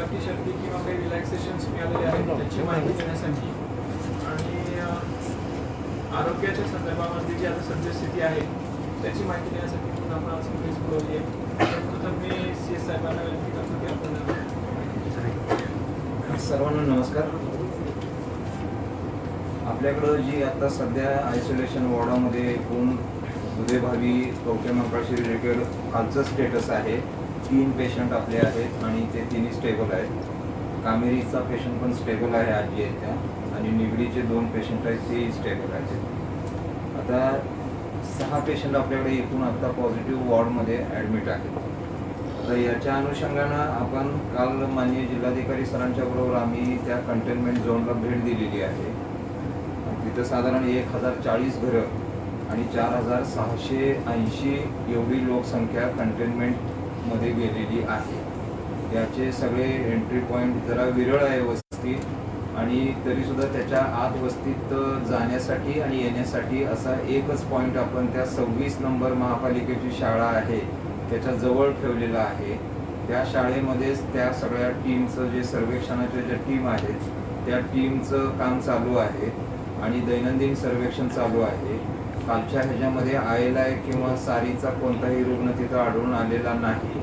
अटीशर्ती किंवा काही रिलॅक्सेशन्स मिळालेले आहेत त्याची माहिती देण्यासाठी आणि आरोग्याच्या संदर्भामध्ये जी आता सद्यस्थिती आहे त्याची माहिती देण्यासाठी म्हणून आपण आज प्लीज बोलवली आहे. प्रथम मी CS साहेबांना विनंती करतो की आपण सर्वांना नमस्कार. आपल्याकडं जी आता सध्या आयसोलेशन वॉर्डामध्ये एकूण हृदयभावी कवटेमहाकाळशी रिलेटेड कालचं स्टेटस आहे. 3 पेशंट आपले आहेत आणि ते तिन्ही स्टेबल आहेत. कामेरीचा पेशंट पण स्टेबल आहे, आजी आहेत त्या, आणि निगडीचे 2 पेशंट आहेत तेही स्टेबल आहेत. आता 6 पेशंट आपल्याकडे एकूण आता पॉझिटिव्ह वॉर्डमध्ये ॲडमिट आहेत. तर याच्या अनुषंगानं आपण काल माननीय जिल्हाधिकारी सरांच्या बरोबर आम्ही त्या कंटेनमेंट झोनला भेट दिलेली आहे. तिथं साधारण 1040 घरं आणि 4680 एवढी लोकसंख्या कंटेनमेंटमध्ये गेलेली आहे. याचे सगळे एंट्री पॉईंट जरा विरळ आहे वस्ती, आणि तरीसुद्धा त्याच्या आत वस्तीत जाण्यासाठी आणि येण्यासाठी असा एकच पॉईंट आपण त्या 26 नंबर महापालिकेची शाळा आहे त्याच्या जवळ ठेवलेला आहे. त्या शाळेमध्येच त्या सगळ्या टीमचं जे सर्वेक्षणाच्या ज्या टीम आहेत त्या टीमचं काम चालू आहे आणि दैनंदिन सर्वेक्षण चालू आहे. कालच्या ह्याच्यामध्ये ILI किंवा सारीचा कोणताही रुग्ण तिथं आढळून आलेला नाही,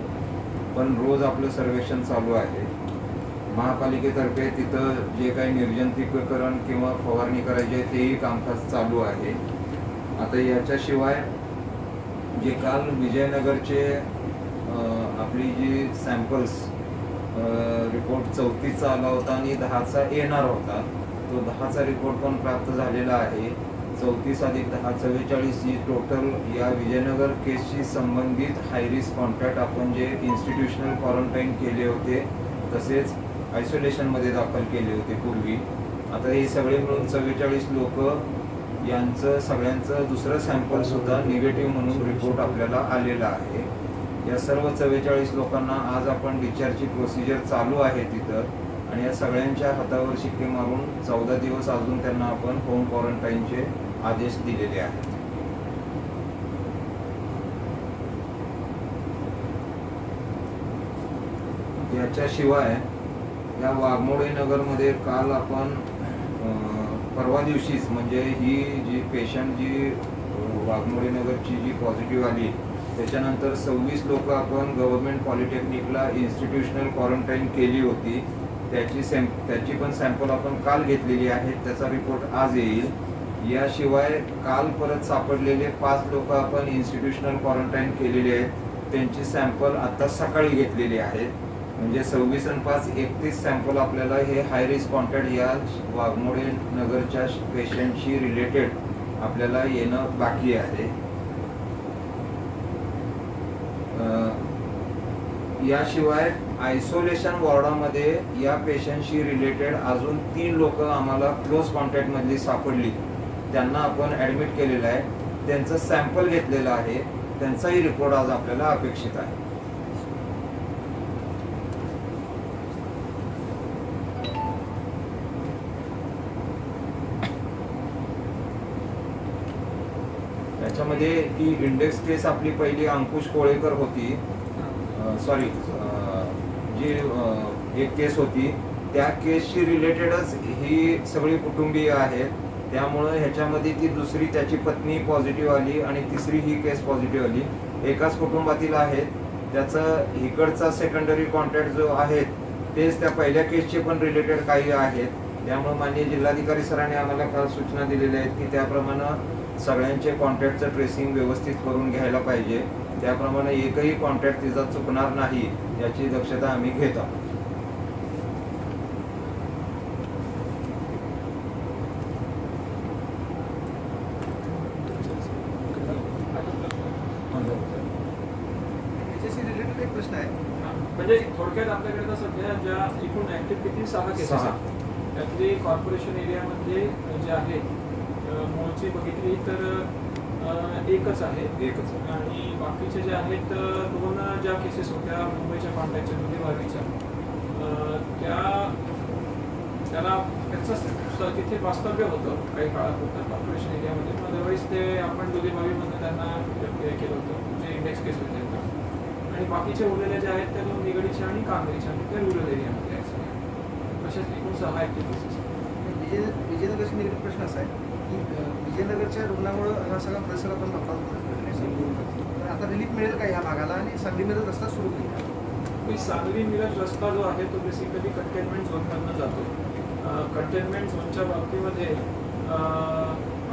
पण रोज आपलं सर्वेक्षण चालू आहे. महापालिकेतर्फे तिथं जे काही निर्जंतुकीकरण किंवा फवारणी करायची आहे तेही कामकाज चालू आहे. आता याच्याशिवाय जे काल विजयनगरचे आपली जी सॅम्पल्स रिपोर्ट 34चा आला होता आणि 10चा येणार होता, तो 10चा रिपोर्ट पण प्राप्त झालेला आहे. 34 + 10 44 ही टोटल या विजयनगर केसशी संबंधित हायरिस्क कॉन्टॅक्ट आपण जे इन्स्टिट्यूशनल क्वारंटाईन केले होते तसेच आयसोलेशनमध्ये दाखल केले होते पूर्वी. आता हे सगळे मिळून 44 लोक यांचं सगळ्यांचं दुसरं सॅम्पलसुद्धा निगेटिव्ह म्हणून रिपोर्ट आपल्याला आलेला आहे. या सर्व 44 लोकांना आज आपण डिस्चार्जची प्रोसिजर चालू आहे तिथं, आणि या सगळ्यांच्या हातावर शिक्के मारून 14 दिवस अजून त्यांना आपण होम क्वारंटाईनचे आदेश दिलेले आहेत. याच्याशिवाय या वाघमोडे नगरमध्ये काल आपण परवा दिवशीच म्हणजे ही जी पेशंट जी वाघमोडे नगरची जी पॉझिटिव्ह आली त्याच्यानंतर 26 लोक आपण गव्हर्नमेंट पॉलिटेक्निकला इन्स्टिट्यूशनल क्वारंटाईन केली होती. त्याची पण सॅम्पल आपण काल घेतलेली आहे, त्याचा रिपोर्ट आज येईल. याशिवाय काल परत सापडलेले 5 लोक आपण इन्स्टिट्यूशनल क्वारंटाईन केलेले आहेत, त्यांची सॅम्पल आता सकाळी घेतलेली आहेत. म्हणजे 26 आणि 5 31 सॅम्पल आपल्याला हे हाय रिस्क कॉन्टॅक्ट या वाघमोडे नगरच्या पेशंटशी रिलेटेड आपल्याला येणं बाकी आहे. याशिवाय आयसोलेशन वॉर्डामध्ये या पेशंटशी रिलेटेड अजून 3 लोक आम्हाला क्लोज कॉन्टॅक्टमधली सापडली, त्यांना आपण ॲडमिट केलेलं आहे, त्यांचं सॅम्पल घेतलेलं आहे, त्यांचाही रिपोर्ट आज आपल्याला अपेक्षित आहे. त्याच्यामध्ये ही इंडेक्स केस आपली पहिली अंकुश कोळेकर होती, जी एक केस होती, त्या केसशी रिलेटेडच ही सगळी कुटुंबीय आहेत. त्यामुळं ह्याच्यामध्ये ती दुसरी त्याची पत्नी पॉझिटिव्ह आली आणि तिसरी ही केस पॉझिटिव्ह आली. एकाच कुटुंबातील आहेत. त्याचं इकडचा सेकंडरी कॉन्टॅक्ट जो आहेत तेच त्या पहिल्या केसचे पण रिलेटेड काही आहेत. त्यामुळे माननीय जिल्हाधिकारी सरांनी आम्हाला काल सूचना दिलेल्या आहेत की त्याप्रमाणे सगळ्यांचे कॉन्टॅक्टचं ट्रेसिंग व्यवस्थित करून घ्यायला पाहिजे. त्याप्रमाणे एकही कॉन्टॅक्ट तिचा चुकणार नाही याची दक्षता आम्ही घेत आहोत. रिलेटेड एक प्रश्न आहे, म्हणजे थोडक्यात आपल्याकडे सध्या ज्या एकूण ऍक्टिव्हिटी 6 केसेस आहेत, त्यातली कॉर्पोरेशन एरियामध्ये जे आहेत मूळची बघितली तर एकच आहे, आणि बाकीचे जे आहेत 2 ज्या केसेस होत्या मुंबईच्या कॉन्टॅक्टच्या दुधीभावीच्या त्याचं तिथे वास्तव्य होतं काही काळापुरतं कॉर्पोरेशन एरियामध्ये. अदरवाईज ते आपण दुधीभावीमध्ये त्यांना हे केलं होतं जे इंडेक्स केस होते, आणि बाकीचे उरलेले जे आहेत त्या 2 निगडीच्या आणि कामेरीच्या, ते रुरल एरियामध्ये 6 ऍक्टिव्ह केसेस. विजयनगरशी निगडीत प्रश्न असा आहे की विजयनगरच्या रुग्णामुळं हा सगळा परिसर आपण तर आता रिलीफ मिळेल का या भागाला आणि सांगली मिरज रस्ता सुरू होईल? सांगली मिरज रस्ता जो आहे तो बेसिकली कंटेनमेंट झोनमधनं जातो. कंटेनमेंट झोनच्या बाबतीमध्ये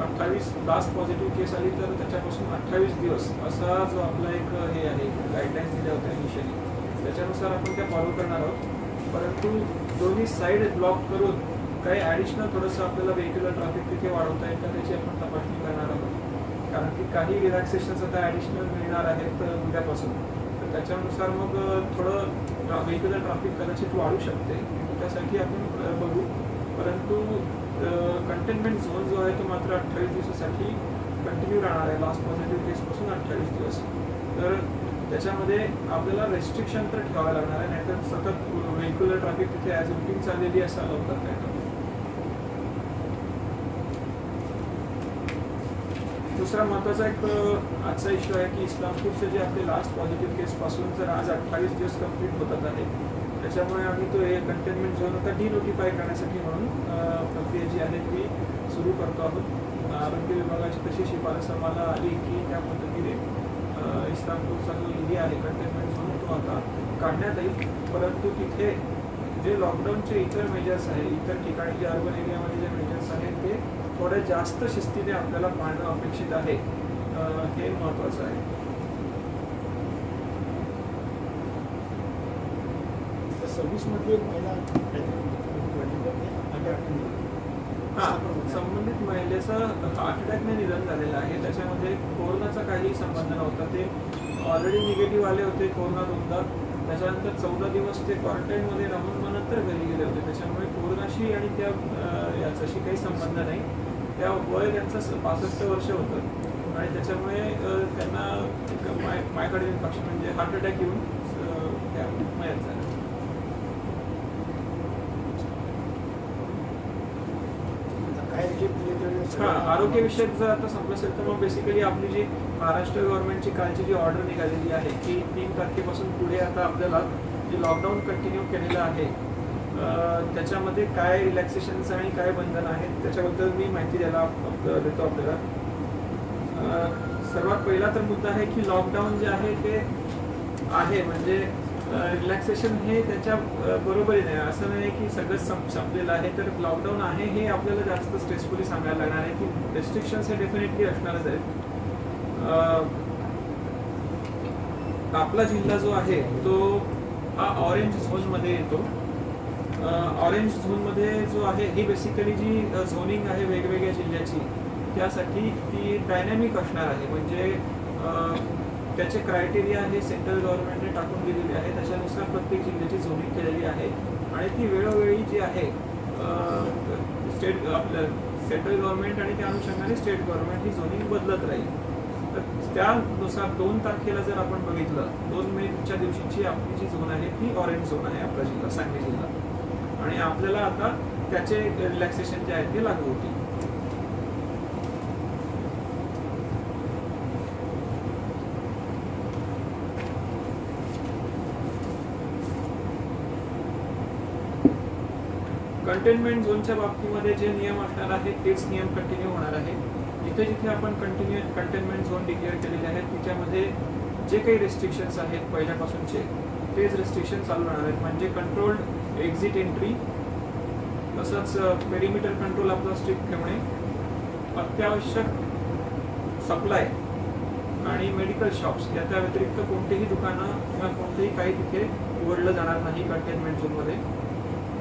28 लास्ट पॉझिटिव्ह केस आली तर त्याच्यापासून 28 दिवस असा जो आपला एक हे आहे गाईडलाईन्स दिल्या होत्या इनिशियली, त्याच्यानुसार आपण त्या फॉलो करणार आहोत. परंतु दोन्ही साईड ब्लॉक करून काही ॲडिशनल थोडंसं आपल्याला व्हेहिक्युलर ट्रॅफिक तिथे वाढवता येईल का त्याची आपण तपासणी करणार आहोत. कारण की काही रिलॅक्सेशन्स आता ॲडिशनल मिळणार आहेत उद्यापासून, तर त्याच्यानुसार मग थोडं व्हेहिक्युलर ट्रॅफिक कदाचित वाढू शकते, त्यासाठी आपण बघू. परंतु कंटेनमेंट झोन जो आहे तो मात्र 28 दिवसासाठी कंटिन्यू राहणार आहे, लास्ट पॉझिटिव्ह केसपासून 28 दिवस. तर त्याच्यामध्ये आपल्याला रेस्ट्रिक्शन तर ठेवावं लागणार आहे, नाहीतर सतत व्हेहिक्युलर ट्रॅफिक तिथे ॲज रुटीन चाललेली असं अलाव करता येतं. दुसरा महत्त्वाचा एक आजचा इश्यू आहे की इस्लामपूरचे जे आपले लास्ट पॉझिटिव्ह केसपासून जर आज 28 दिवस कंप्लीट होतात आहे, त्याच्यामुळे आम्ही तो कंटेनमेंट झोन आता डिनोटिफाय करण्यासाठी म्हणून प्रक्रिया जी आहे ती सुरू करतो आहोत. आरोग्य विभागाची तशी शिफारस आम्हाला आली की त्या पद्धतीने इस्लामपूरचा जो एरिया आहे कंटेनमेंट झोन तो आता काढण्यात येईल. परंतु तिथे जे लॉकडाऊनचे इतर मेजर्स आहे, इतर ठिकाणी जे अर्बन एरियामध्ये जे मेजर्स आहेत ते थोडे जास्त शिस्तीने आपल्याला पाळणं अपेक्षित आहे, हे महत्त्वाचं आहे. सर्व्हिसमध्ये महिला संबंधित महिलेचं हार्ट अटॅकने निधन झालेलं आहे. त्याच्यामध्ये कोरोनाचा काही संबंध नव्हता, ते ऑलरेडी निगेटिव्ह आले होते कोरोना 2दा. त्याच्यानंतर 14 दिवस ते क्वारंटाईनमध्ये राहून मग नंतर घरी गेले होते. त्याच्यामुळे कोरोनाशी आणि त्या याच्याशी काही संबंध नाही. त्या वय त्यांचं 65 वर्ष होतं आणि त्याच्यामुळे त्यांना एक मायकॉर्डियल इन्फेक्शन म्हणजे हार्ट अटॅक येऊन त्या मयत झाल्या. आरोग्यविषयक जर आता संपलं असेल तर मग बेसिकली आपली जी महाराष्ट्र गव्हर्नमेंटची कालची जी ऑर्डर निघालेली आहे की 3 तारखेपासून पुढे आता आपल्याला जे लॉकडाऊन कंटिन्यू केलेलं आहे त्याच्यामध्ये काय रिलॅक्सेशन्स आणि काय बंधन आहेत त्याच्याबद्दल मी माहिती द्यायला देतो आपल्याला. सर्वात पहिला तर मुद्दा आहे की लॉकडाऊन जे आहे ते आहे म्हणजे रिलॅक्सेशन हे त्याच्या बरोबरीने आहे. असं नाही की सगळंच संपलेलं आहे. तर लॉकडाऊन आहे हे आपल्याला जास्त स्ट्रेसफुली सांगायला लागणार आहे की रेस्ट्रिक्शन्स हे डेफिनेटली असणारच आहेत. आपला जिल्हा जो आहे तो हा ऑरेंज झोनमध्ये येतो. ऑरेंज झोनमध्ये जो आहे ही बेसिकली जी झोनिंग आहे वेगवेगळ्या जिल्ह्याची त्यासाठी ती डायनॅमिक असणार आहे. म्हणजे त्याचे क्रायटेरिया हे सेंट्रल गव्हर्नमेंटने टाकून दिलेले आहे. त्याच्यानुसार प्रत्येक जिल्ह्याची झोनिंग केलेली आहे आणि ती वेळोवेळी जी आहे आपलं सेंट्रल गव्हर्नमेंट आणि त्या अनुषंगाने स्टेट गव्हर्नमेंट ही झोनिंग बदलत राहील. तर त्यानुसार 2 तारखेला जर आपण बघितलं 2 मेच्या दिवशीची आपली जी झोन आहे ती ऑरेंज झोन आहे आपला जिल्हा सांगली जिल्हा आणि आपल्याला आता त्याचे रिलॅक्सेशन जे आहे ते लागू होतील. कंटेनमेंट झोनच्या बाबतीमध्ये जे नियम असणार आहेत तेच नियम कंटिन्यू होणार आहे. जिथे जिथे आपण कंटेनमेंट झोन डिक्लेअर केलेले आहेत तिच्यामध्ये जे काही रेस्ट्रिक्शन्स आहेत पहिल्यापासूनचे तेच रेस्ट्रिक्शन चालू राहणार आहेत. म्हणजे कंट्रोल्ड एक्झिट एंट्री, तसंच पेरिमीटर कंट्रोल आपला स्ट्रिक्ट ठेवणे, अत्यावश्यक सप्लाय आणि मेडिकल शॉप्स याच्या व्यतिरिक्त कोणतेही दुकानं किंवा कोणतेही काही तिथे उघडलं जाणार नाही कंटेनमेंट झोनमध्ये.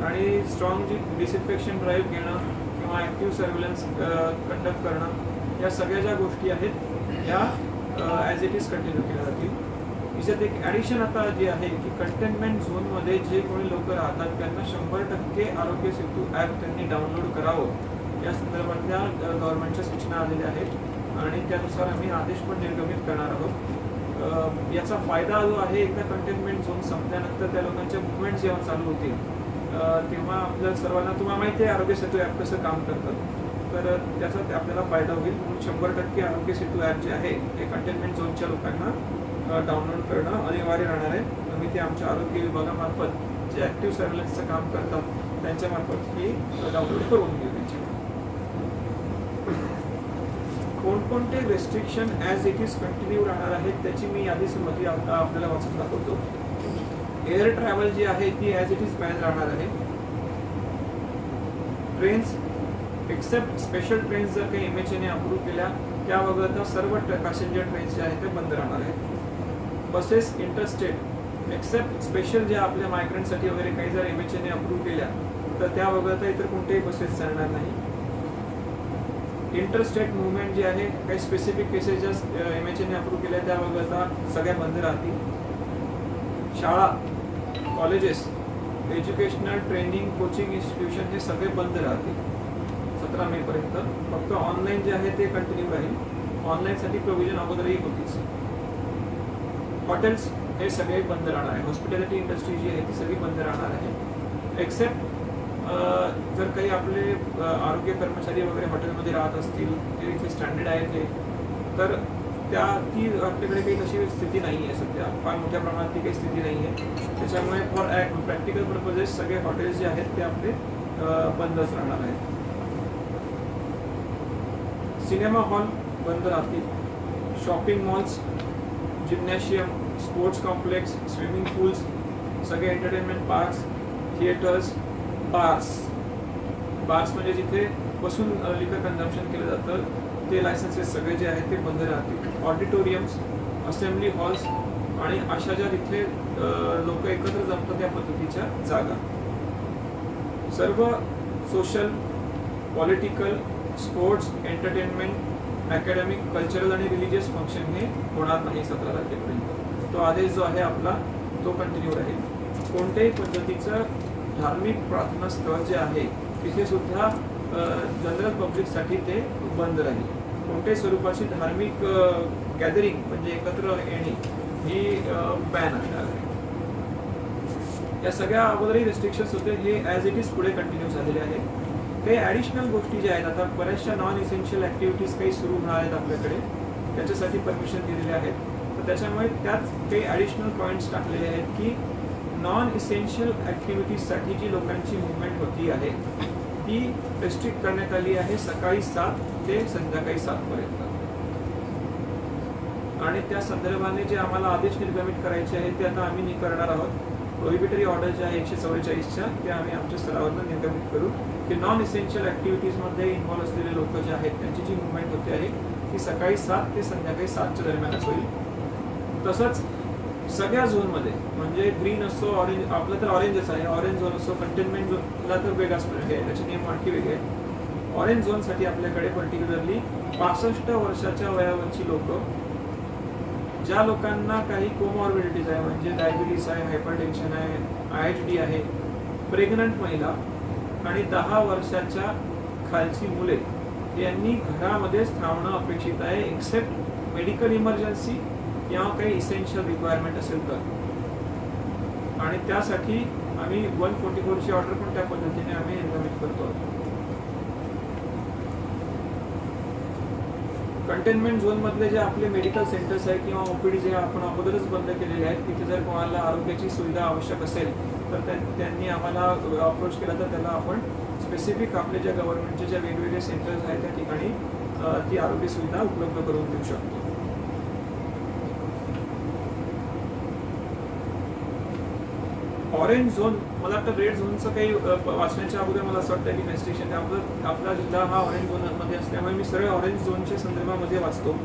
आणि स्ट्रॉंग जी डिसइन्फेक्शन ड्राईव्ह घेणं किंवा ॲक्टिव्ह सर्व्हिलन्स कंडक्ट करणं या सगळ्या ज्या गोष्टी आहेत या ॲज इट इज कंटिन्यू केल्या जातील. याच्यात एक ॲडिशन आता जे आहे की कंटेनमेंट झोनमध्ये जे कोणी लोक राहतात त्यांना 100% आरोग्य सेतू ॲप त्यांनी डाउनलोड करावं या संदर्भातल्या गव्हर्नमेंटच्या सूचना आलेल्या आहेत आणि त्यानुसार आम्ही आदेश पण निर्गमित करणार आहोत. याचा फायदा जो आहे एकदा कंटेनमेंट झोन संपल्यानंतर त्या लोकांच्या मुवमेंट जेव्हा चालू होतील तेव्हा आपल्या सर्वांना तुम्हाला माहिती आहे आरोग्य सेतू ॲप कसं काम करतं, तर त्याचा आपल्याला फायदा होईल. म्हणून 100% आरोग्य सेतू ॲप जे आहे ते कंटेनमेंट झोनच्या लोकांना डाउनलोड करणं अनिवार्य राहणार आहे. आम्ही ते आमच्या आरोग्य विभागामार्फत जे ऍक्टिव्ह सर्व्हिलन्सचं काम करतात त्यांच्यामार्फत ही डाउनलोड करून घेऊ त्यांची. कोणकोणते restriction as it is continue राहणार आहेत त्याची मी यादी सुरुवाती आता आपल्याला वाचून दाखवतो. एअर ट्रॅव्हल जी आहे ती ॲज इट इज बॅन राहणार आहे. ट्रेन्स एक्सेप्ट स्पेशल ट्रेन्स जर काही MHA अप्रूव्ह केल्या त्या वगळता सर्व पॅसेंजर ट्रेन्स जे आहेत ते बंद राहणार आहेत. बसेस इंटरस्टेट एक्सेप्ट स्पेशल ज्या आपल्या मायग्रंटसाठी वगैरे काही जर MHA अप्रूव्ह केल्या तर त्या वगळता इतर कोणतेही बसेस चालणार नाही. इंटरस्टेट मुवमेंट जी आहे काही स्पेसिफिक केसेस ज्या MHA अप्रूव्ह केल्या त्या वगळता सगळ्या बंद राहतील. शाळा, colleges, educational training coaching institution हे सगळे बंद राहतील 17 मे पर्यंत. फक्त ऑनलाईन जे आहे ते कंटिन्यू राहील. ऑनलाईनसाठी प्रोव्हिजन अगोदरही होतीच. हॉटेल्स हे सगळे बंद राहणार आहे. हॉस्पिटॅलिटी इंडस्ट्री जी आहे ती सगळी बंद राहणार आहे. एक्सेप्ट जर काही आपले आरोग्य कर्मचारी वगैरे हॉटेलमध्ये राहत असतील ते इथे स्टँडर्ड आहे ते तर ती आपल्याकडे काही तशी स्थिती नाही आहे सध्या. फार मोठ्या प्रमाणात ती काही स्थिती नाही आहे. त्याच्यामुळे फॉर प्रॅक्टिकल पर्पजेस सगळे हॉटेल्स जे आहेत ते आपले बंदच राहणार आहेत. सिनेमा हॉल बंद राहतील. Shopping malls, gymnasium, sports complex, swimming pools, सगळे एंटरटेनमेंट पार्क्स, थिएटर्स, बार्स म्हणजे जिथे बसून लिकर कन्झम्पशन केलं जातं ते लायसन्सेस सगळे जे आहेत ते बंद राहतील. ऑडिटोरियम्स, असेंब्ली हॉल्स आणि अशा ज्या तिथे लोक एकत्र जमतात त्या पद्धतीच्या जागा. सर्व social, political, sports, entertainment, academic, cultural आणि रिलिजियस फंक्शन हे होणार नाही 17 तारखेपर्यंत. तो आदेश जो आहे आपला तो कंटिन्यू राहील. कोणत्याही पद्धतीचं धार्मिक प्रार्थना स्थळ जे आहे तिथे सुद्धा जनरल पब्लिकसाठी ते बंद राहील. कोणत्याही स्वरूपाची धार्मिक गॅदरिंग म्हणजे एकत्र येणे ही बॅन असणार आहे. या सगळ्या अगोदरही रेस्ट्रिक्शन्स होते हे ॲज इट इज पुढे कंटिन्यू झालेले आहेत. काही ॲडिशनल गोष्टी ज्या आहेत आता बऱ्याचशा नॉन इसेन्शियल ॲक्टिव्हिटीज काही सुरू होणार आहेत आपल्याकडे त्याच्यासाठी परमिशन दिलेले आहेत. तर त्याच्यामुळे त्यात काही ॲडिशनल पॉईंट्स टाकलेले आहेत की नॉन इसेन्शियल ॲक्टिव्हिटीजसाठी जी लोकांची मुवमेंट होती आहे ती रेस्ट्रिक्ट करण्यात आली आहे सकाळी 7 ते संध्याकाळी 7 पर्यंत. आणि त्या संदर्भाने जे आम्हाला आदेश निर्गमित करायचे आहेत ते आता आम्ही करणार आहोत. प्रोहिबिटरी ऑर्डर जे आहे 144च्या ते आम्ही आमच्या स्तरावरनं निर्गमित करू की नॉन इसेन्शियल ॲक्टिव्हिटीजमध्ये इन्व्हॉल्व असलेले लोक जे आहेत त्यांची जी मुवमेंट होते आहे ती सकाळी 7 ते संध्याकाळी 7च्या दरम्यानच होईल. तसंच सगळ्या झोनमध्ये म्हणजे ग्रीन असो, ऑरेंज, आपलं तर ऑरेंजच आहे, ऑरेंज झोन असो, कंटेनमेंट झोनला तर वेगळाच फरक आहे, त्याचे नियम आणखी वेगळे आहेत. ऑरेंज झोनसाठी आपल्याकडे पर्टिक्युलरली 65 वर्षाच्या वयावरची लोक, ज्या लोकांना काही कोमॉर्बिडिटीज आहे म्हणजे डायबिटीस आहे, हायपरटेन्शन आहे, IHD आहे, प्रेग्नंट महिला आणि 10 वर्षाच्या खालची मुले यांनी घरामध्येच थांबणं अपेक्षित आहे एक्सेप्ट मेडिकल इमर्जन्सी किंवा काही इसेन्शियल रिक्वायरमेंट असेल तर. आणि त्यासाठी आम्ही 144ची ऑर्डर पण त्या पद्धतीने आम्ही निर्गमित करतो. कंटेनमेंट झोन मधले जे आपले मेडिकल सेंटर्स आहेत किंवा OPD जे आपण अगोदरच बंद केलेले आहेत तिथे जर कोणाला आरोग्याची सुविधा आवश्यक असेल तर त्यांनी आम्हाला अप्रोच केला तर त्याला आपण स्पेसिफिक आपले ज्या गव्हर्नमेंटचे ज्या वेगवेगळे सेंटर्स आहेत त्या ठिकाणी ती आरोग्य सुविधा उपलब्ध करून देऊ शकतो. ऑरेंज झोन, मला वाटतं रेड झोनचं काही वाचण्याच्या अगोदर मला असं वाटतं की रेस्ट्रिक्शन आपला जिल्हा हा ऑरेंज झोनमध्ये असल्यामुळे मी सरळ ऑरेंज झोनच्या संदर्भामध्ये वाचतो.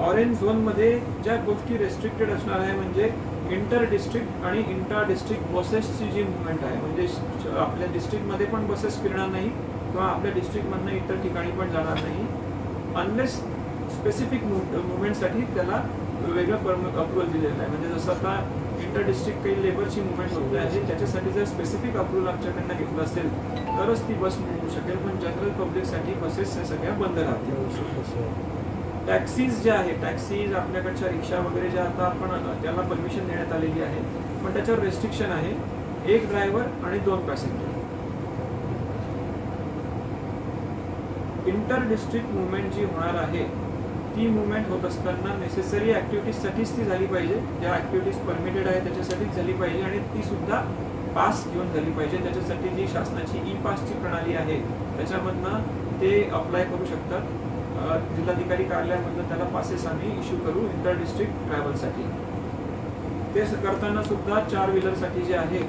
ऑरेंज झोनमध्ये ज्या गोष्टी रेस्ट्रिक्टेड असणार आहे म्हणजे इंटर डिस्ट्रिक्ट आणि इंटर डिस्ट्रिक्ट बसेसची जी मुवमेंट आहे म्हणजे आपल्या डिस्ट्रिक्टमध्ये पण बसेस फिरणार नाही किंवा आपल्या डिस्ट्रिक्टमधनं इतर ठिकाणी पण जाणार नाही अनलेस स्पेसिफिक मुवमेंटसाठी त्याला वेगळं अप्रुव्हल दिलेलं आहे. म्हणजे जसं आता इंटर डिस्ट्रिक्ट काही लेबरची मुवमेंट होते आहे त्याच्यासाठी जर स्पेसिफिक अप्रुव्हल आमच्याकडनं घेतलं असेल तरच ती बस मिळू शकेल, पण जनरल पब्लिकसाठी बसेस या सगळ्या बंद राहतील. टॅक्सीज ज्या आहेत, टॅक्सीज आपल्याकडच्या रिक्षा वगैरे ज्या आता आपण त्याला परमिशन देण्यात आलेली आहे पण त्याच्यावर रेस्ट्रिक्शन आहे 1 ड्रायव्हर आणि 2 पॅसेंजर. इंटर डिस्ट्रिक्ट मुवमेंट जी होणार आहे ती मुवमेंट होत असताना नेसेसरी ॲक्टिव्हिटीजसाठीच ती झाली पाहिजे, ज्या ॲक्टिव्हिटीज परमिटेड आहे त्याच्यासाठीच झाली पाहिजे आणि ती सुद्धा पास घेऊन झाली पाहिजे. त्याच्यासाठी जी शासनाची ई पासची प्रणाली आहे त्याच्यामधनं ते अप्लाय करू शकतात. जिल्हाधिकारी कार्यालयामधनं त्याला पासेस आम्ही इश्यू करू इंटर डिस्ट्रिक्ट ट्रॅव्हलसाठी. ते करताना सुद्धा 4 व्हीलरसाठी जे आहे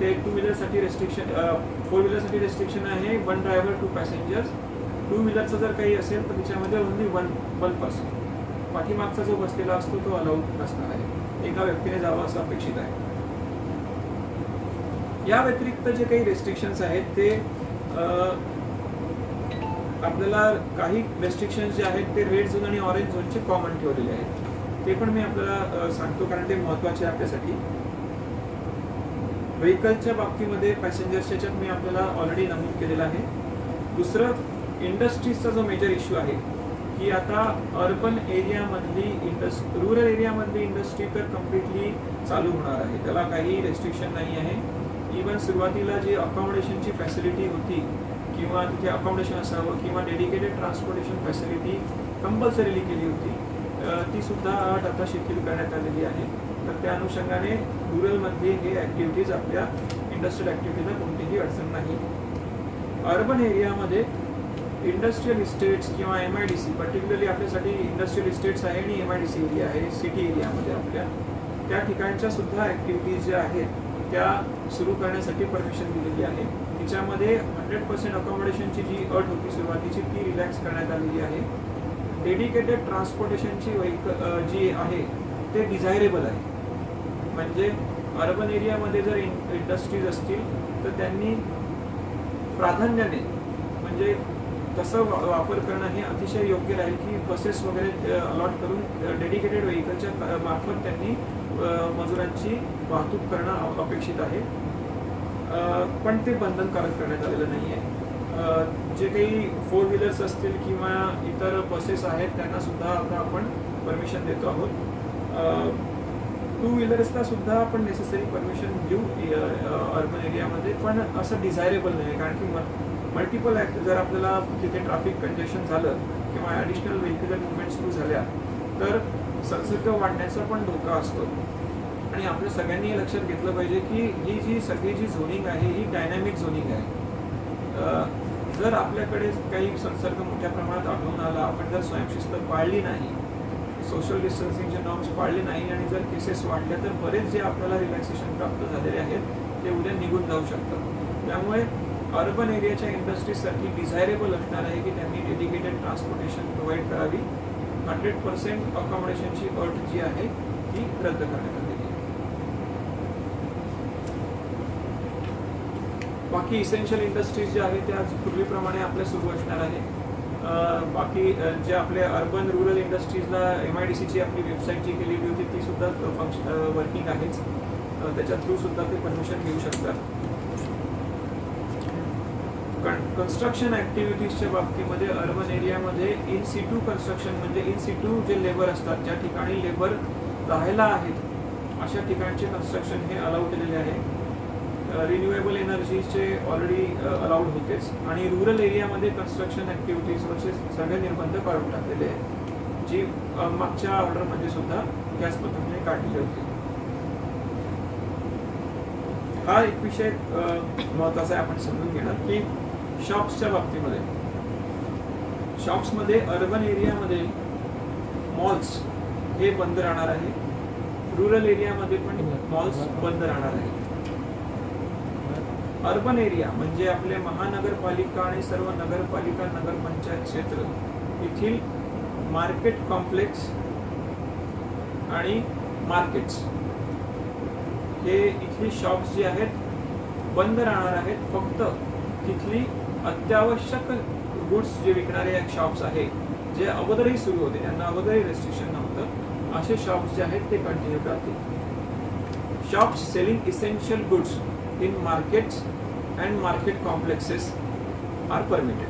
ते 2 व्हीलरसाठी रेस्ट्रिक्शन, 4 व्हीलरसाठी रेस्ट्रिक्शन आहे 1 ड्रायव्हर 2 पॅसेंजर्स. 2 व्हीलरचं जर काही असेल तर त्याच्यामध्ये ओन्ली वन पर्सन, पाठीमागचा जो बसलेला असतो तो अलाउड नसणार आहे, एका व्यक्तीने जावं असं अपेक्षित आहे. या व्यतिरिक्त जे काही रेस्ट्रिक्शन्स आहेत ते आपल्याला काही रेस्ट्रिक्शन्स जे आहेत ते रेड झोन आणि ऑरेंज झोनचे कॉमन ठेवलेले आहेत. ते पण मी आपल्याला सांगतो कारण ते महत्त्वाचे आहे आपल्यासाठी. व्हेकलच्या बाबतीमध्ये पॅसेंजर्सच्या याच्यात मी आपल्याला ऑलरेडी नमूद केलेलं आहे. दुसरं, इंडस्ट्रीजचा जो मेजर इश्यू आहे की आता अर्बन एरियामधली रुरल एरियामधली इंडस्ट्री तर कम्प्लिटली चालू होणार आहे, त्याला काही रेस्ट्रिक्शन नाही आहे. इवन सुरुवातीला जी अकॉमोडेशनची फॅसिलिटी होती किंवा तिथे अकॉमोडेशन असावं किंवा डेडिकेटेड ट्रान्सपोर्टेशन फॅसिलिटी कंपल्सरीली केली होती, ती सुद्धा अट आता शिथिल करण्यात आलेली आहे. तर त्या अनुषंगाने रुरलमध्ये हे ॲक्टिव्हिटीज आपल्या इंडस्ट्रियल ॲक्टिव्हिटीला कोणतीही अडचण नाही. अर्बन एरियामध्ये इंडस्ट्रियल इस्टेट्स किंवा MIDC, पर्टिक्युलरली आपल्यासाठी इंडस्ट्रियल इस्टेट्स आहे आणि MIDC एरिया आहे सिटी एरियामध्ये आपल्या, त्या ठिकाणच्या सुद्धा ॲक्टिव्हिटीज ज्या आहेत त्या सुरू करण्यासाठी परमिशन दिलेली आहे. तिच्यामध्ये 100% अकॉमोडेशनची जी अट होती सुरुवातीची ती रिलॅक्स करण्यात आलेली आहे. डेडिकेटेड ट्रान्सपोर्टेशनची जी आहे ते डिझायरेबल आहे, म्हणजे अर्बन एरियामध्ये जर इंडस्ट्रीज असतील तर त्यांनी प्राधान्याने, म्हणजे तसं वापर करणं हे अतिशय योग्य राहील की बसेस वगैरे अलॉट करून डेडिकेटेड व्हेकलच्या मार्फत त्यांनी मजुरांची वाहतूक करणं अपेक्षित आहे. पण ते बंधनकारक करण्यात आलेलं नाही आहे. जे काही 4 व्हीलर्स असतील किंवा इतर बसेस आहेत त्यांना सुद्धा आता आपण परमिशन देतो आहोत. 2 व्हीलर्सला सुद्धा आपण नेसेसरी परमिशन देऊ अर्बन एरियामध्ये, पण असं डिझायरेबल नाही, कारण की मल्टिपल जर आपल्याला तिथे ट्रॅफिक कंजेशन झालं किंवा ॲडिशनल व्हेक्युलर मुवमेंट सुरू झाल्या तर संसर्ग वाढण्याचा पण धोका असतो. आणि आपल्या सगळ्यांनी हे लक्षात घेतलं पाहिजे की ही जी सगळी जी झोनिंग आहे ही डायनॅमिक झोनिंग आहे. जर आपल्याकडे काही संसर्ग मोठ्या प्रमाणात आढळून आला, आपण जर स्वयंशिस्त पाळली नाही, सोशल डिस्टन्सिंगचे नॉर्म्स पाळले नाही आणि जर केसेस वाढल्या तर बरेच जे आपल्याला रिलॅक्सेशन प्राप्त झालेले आहेत ते उद्या निघून जाऊ शकतात. त्यामुळे अर्बन एरियाच्या इंडस्ट्रीजसाठी डिझायरेबल असणार आहे की त्यांनी डेडिकेटेड ट्रान्सपोर्टेशन प्रोव्हाइड करावी. 100% अकॉमोडेशनची अट जी आहे ती रद्द करण्यात आलेली आहे. बाकी इसेन्शियल इंडस्ट्रीज ज्या आहेत त्या पूर्वीप्रमाणे आपल्या सुरू असणार आहे. बाकी जे आपले अर्बन रुरल इंडस्ट्रीजला MIDCची आपली वेबसाईट जी केलेली होती ती सुद्धा वर्किंग आहेच, त्याच्या थ्रू सुद्धा ते परमिशन घेऊ शकतात. कन्स्ट्रक्शन ॲक्टिव्हिटीजच्या बाबतीमध्ये अर्बन एरियामध्ये इन सिटू कन्स्ट्रक्शन, म्हणजे इन सिटू जे लेबर असतात, ज्या ठिकाणी लेबर राहायला आहेत अशा ठिकाणचे कन्स्ट्रक्शन हे अलाउड केलेले आहे. रिन्युएबल एनर्जीचे ऑलरेडी अलाउड होतेच, आणि रुरल एरियामध्ये कन्स्ट्रक्शन ॲक्टिव्हिटीजवरचे सगळे निर्बंध काढून टाकलेले आहेत, जी मागच्या ऑर्डरमध्ये सुद्धा त्याच पद्धतीने काढलेले होते. हा एक विषय महत्त्वाचा आहे आपण समजून घेणार की शॉप्सच्या बाबतीमध्ये, शॉप्समध्ये अर्बन एरियामध्ये मॉल्स हे बंद राहणार आहे, रुरल एरियामध्ये पण मॉल्स बंद राहणार आहे. अर्बन एरिया म्हणजे आपले महानगरपालिका आणि सर्व नगरपालिका नगरपंचायत क्षेत्र येथील मार्केट कॉम्प्लेक्स आणि मार्केट्स हे इथली शॉप्स जी आहेत बंद राहणार आहेत. फक्त तिथली अत्यावश्यक गुड्स जे विकणारे शॉप्स आहेत जे अगोदरही सुरू होते, त्यांना अगोदरही रेस्ट्रिक्शन नव्हतं, असे शॉप्स जे आहेत ते कंटिन्यू राहतील. Shops selling essential goods in markets and market complexes are permitted.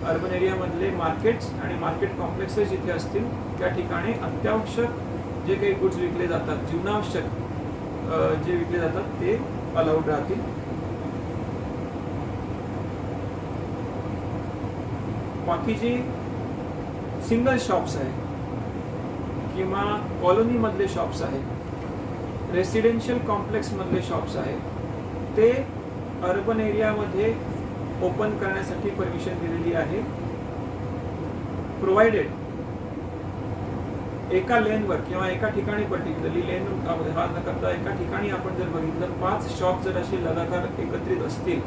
Urban एरियामधले मार्केट्स आणि मार्केट कॉम्प्लेक्सेस जिथे असतील त्या ठिकाणी अत्यावश्यक जे काही गुड्स विकले जातात, जीवनावश्यक जे विकले जातात ते अलाउड राहतील. बाकी जी सिंगल शॉप्स आहे किंवा कॉलनीमधले शॉप्स आहेत, रेसिडेन्शियल कॉम्प्लेक्समधले शॉप्स आहेत, ते अर्बन एरियामध्ये ओपन करण्यासाठी परमिशन दिलेली आहे, प्रोव्हाइडेड एका लेनवर किंवा एका ठिकाणी पर्टिक्युलरली लेन हा न करता एका ठिकाणी आपण जर बघितलं 5 शॉप जर असे लगातार एकत्रित असतील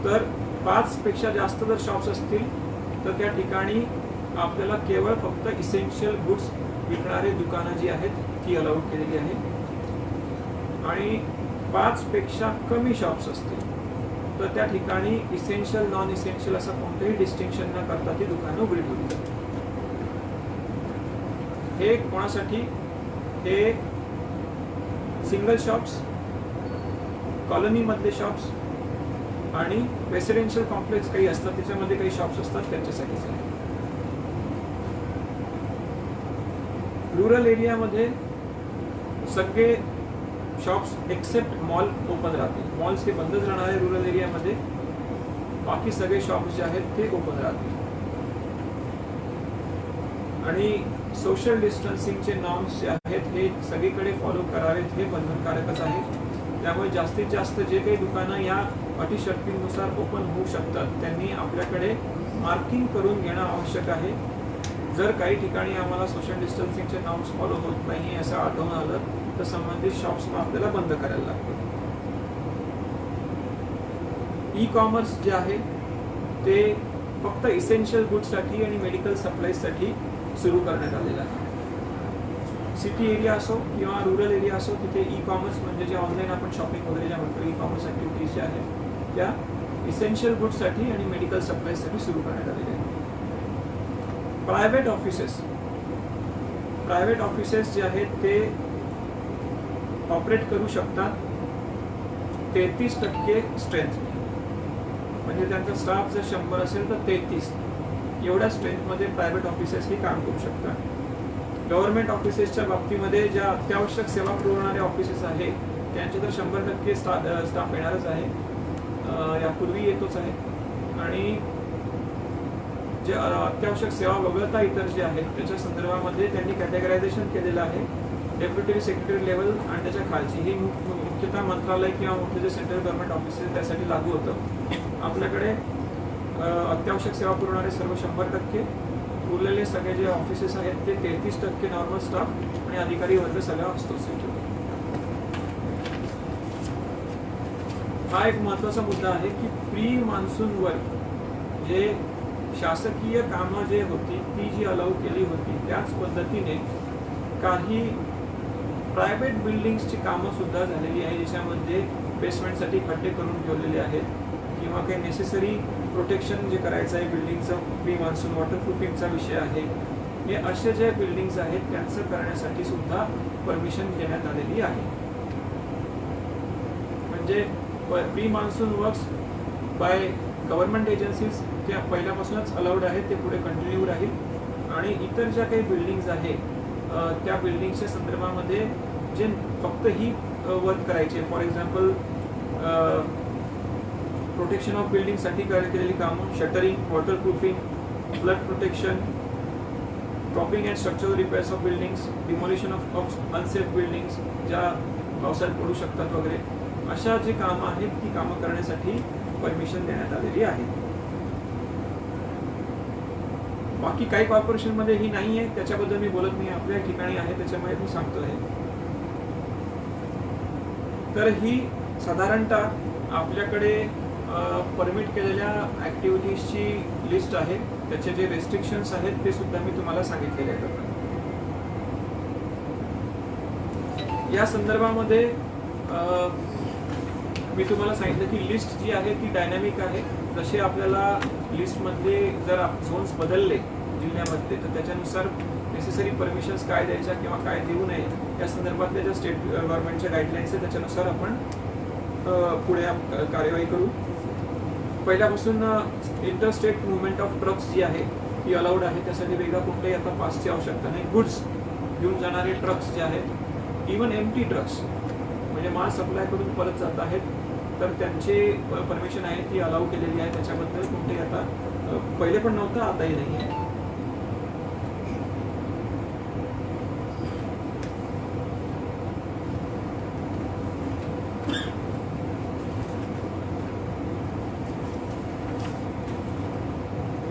तर 5 पेक्षा जास्त जर शॉप्स असतील तर त्या ठिकाणी आपल्याला केवळ फक्त इसेन्शियल गुड्स विकणारे दुकानं जी आहेत ती अलाउड केलेली आहे आणि 5 पेक्षा कमी शॉप्स असतील तर त्या ठिकाणी इसेन्शियल नॉन इसेन्शियल असं कोणतेही डिस्टिंक्शन न करता ती दुकानं उघडी ठेवली जातात. हे कोणासाठी? हे सिंगल शॉप्स, कॉलनी मधले शॉप्स आणि रेसिडेन्शियल कॉम्प्लेक्स काही असतात त्याच्यामध्ये काही शॉप्स असतात त्यांच्यासाठीच आहे. रुरल एरियामध्ये सगळे शॉप्स एक्सेप्ट मॉल ओपन राहतील. मॉल्स हे बंदच राहणार आहे रुरल एरियामध्ये, बाकी सगळे शॉप्स जे आहेत ते ओपन राहतील. आणि सोशल डिस्टन्सिंगचे नॉर्म्स जे आहेत हे सगळीकडे फॉलो करावेत हे बंधनकारकच आहे. त्यामुळे जास्तीत जास्त जे काही दुकानं या अटी शर्तींनुसार ओपन होऊ शकतात त्यांनी आपल्याकडे मार्किंग करून घेणं आवश्यक आहे. जर काही ठिकाणी आम्हाला सोशल डिस्टन्सिंगचे नॉर्म्स फॉलो होत नाही असं आढळून आलं तर संबंधित शॉप्स आपल्याला बंद करायला लागतात. ई कॉमर्स जे आहे ते फक्त इसेन्शियल गुड्ससाठी आणि मेडिकल सप्लाईजसाठी सुरू करण्यात आलेला आहे. सिटी एरिया असो किंवा रुरल एरिया असो तिथे ई कॉमर्स म्हणजे जे ऑनलाईन आपण शॉपिंग वगैरे ज्या म्हणतो ई कॉमर्स ॲक्टिव्हिटीज ज्या आहेत त्या इसेन्शियल गुड्ससाठी आणि मेडिकल सप्लाईजसाठी सुरू करण्यात आलेल्या आहेत. प्रायव्हेट ऑफिसेस जे आहेत ते ऑपरेट करू शकतात 33% स्ट्रेंथ, म्हणजे त्यांचा स्टाफ जर 100 असेल तर 33 एवढ्या स्ट्रेंथमध्ये प्रायव्हेट ऑफिसेस ही काम करू शकतात. गव्हर्नमेंट ऑफिसेसच्या बाबतीमध्ये ज्या अत्यावश्यक सेवा पुरवणारे ऑफिसेस आहेत त्यांचे तर 100% स्टाफ येणारच आहे, यापूर्वी येतोच आहे. आणि जे अत्यावश्यक सेवा वगळता इतर जे आहेत त्याच्या संदर्भामध्ये त्यांनी कॅटेगरायझेशन केलेलं आहे. डेप्युटी सेक्रेटरी लेवल आणि त्याच्या खालची ही मुख्यतः मंत्रालय किंवा मोठे जे सेंट्रल गव्हर्नमेंट ऑफिसेस त्यासाठी लागू होतं. आपल्याकडे अत्यावश्यक सेवा पुरवणारे सर्व 100%, उरलेले सगळे जे ऑफिसेस आहेत ते 33% नॉर्मल स्टाफ आणि अधिकारी वर्ग सगळा असतोच. हा एक महत्त्वाचा मुद्दा आहे की प्री मान्सून वर्क जे शासकीय कामं जे होती ती जी अलाउ केली होती त्याच पद्धतीने काही प्रायव्हेट बिल्डिंग्सची कामं सुद्धा झालेली आहे ज्याच्यामध्ये बेसमेंटसाठी खड्डे करून ठेवलेले आहेत किंवा काही नेसेसरी प्रोटेक्शन जे करायचं आहे बिल्डिंगचं, प्री मान्सून वॉटरप्रूफिंगचा विषय आहे. हे असे जे बिल्डिंग्स आहेत त्यांचं करण्यासाठी सुद्धा परमिशन देण्यात आलेली आहे. म्हणजे pre monsoon works by government agencies त्या पहिल्यापासूनच अलाउड आहेत, ते पुढे कंटिन्यू राहील. आणि इतर ज्या काही बिल्डिंग्स आहेत त्या बिल्डिंगच्या संदर्भामध्ये जे फक्त ही वर्क करायचे, फॉर एक्झाम्पल प्रोटेक्शन ऑफ बिल्डिंगसाठी केलेली कामं, shuttering, waterproofing, flood protection, propping and structural repairs of buildings, demolition of unsafe buildings ज्या पावसाळ्यात पडू शकतात वगैरे, अशा जी कामं आहेत ती कामं करण्यासाठी परमिशन देण्यात आलेली आहे. बाकी काही कॉर्पोरेशनमध्ये ही नाही आहे, त्याच्याबद्दल मी बोलत नाही, आपल्या ठिकाणी आहे त्याच्यामुळे मी सांगतोय. तर ही साधारणतः आपल्याकडे परमिट केलेल्या ॲक्टिव्हिटीजची लिस्ट आहे. त्याचे जे रेस्ट्रिक्शन्स आहेत ते सुद्धा मी तुम्हाला सांगितलेले आहेत. या संदर्भामध्ये मी तुम्हाला सांगितलं की लिस्ट जी आहे ती डायनॅमिक आहे. जसे आपल्याला लिस्टमध्ये जर झोन्स बदलले जिल्ह्यामध्ये तर त्याच्यानुसार नेसेसरी परमिशन्स काय द्यायच्या किंवा काय देऊ नये या संदर्भातल्या ज्या स्टेट गव्हर्नमेंटच्या गाईडलाईन्स आहेत त्याच्यानुसार आपण पुढे कार्यवाही करू. पहिल्यापासून इंटरस्टेट मुवमेंट ऑफ ट्रक्स जी आहे ती अलाउड आहे, त्यासाठी वेगळा कुठल्याही आता पासची आवश्यकता नाही. गुड्स घेऊन जाणारे ट्रक्स जे आहेत, इवन एम्प्टी ट्रक्स म्हणजे माल सप्लाय करून परत जात आहेत तर त्यांची परमिशन आहे ती अलाउ केलेली आहे. त्याच्याबद्दल कुठेही आता पहिले पण नव्हतं, आताही नाही आहे.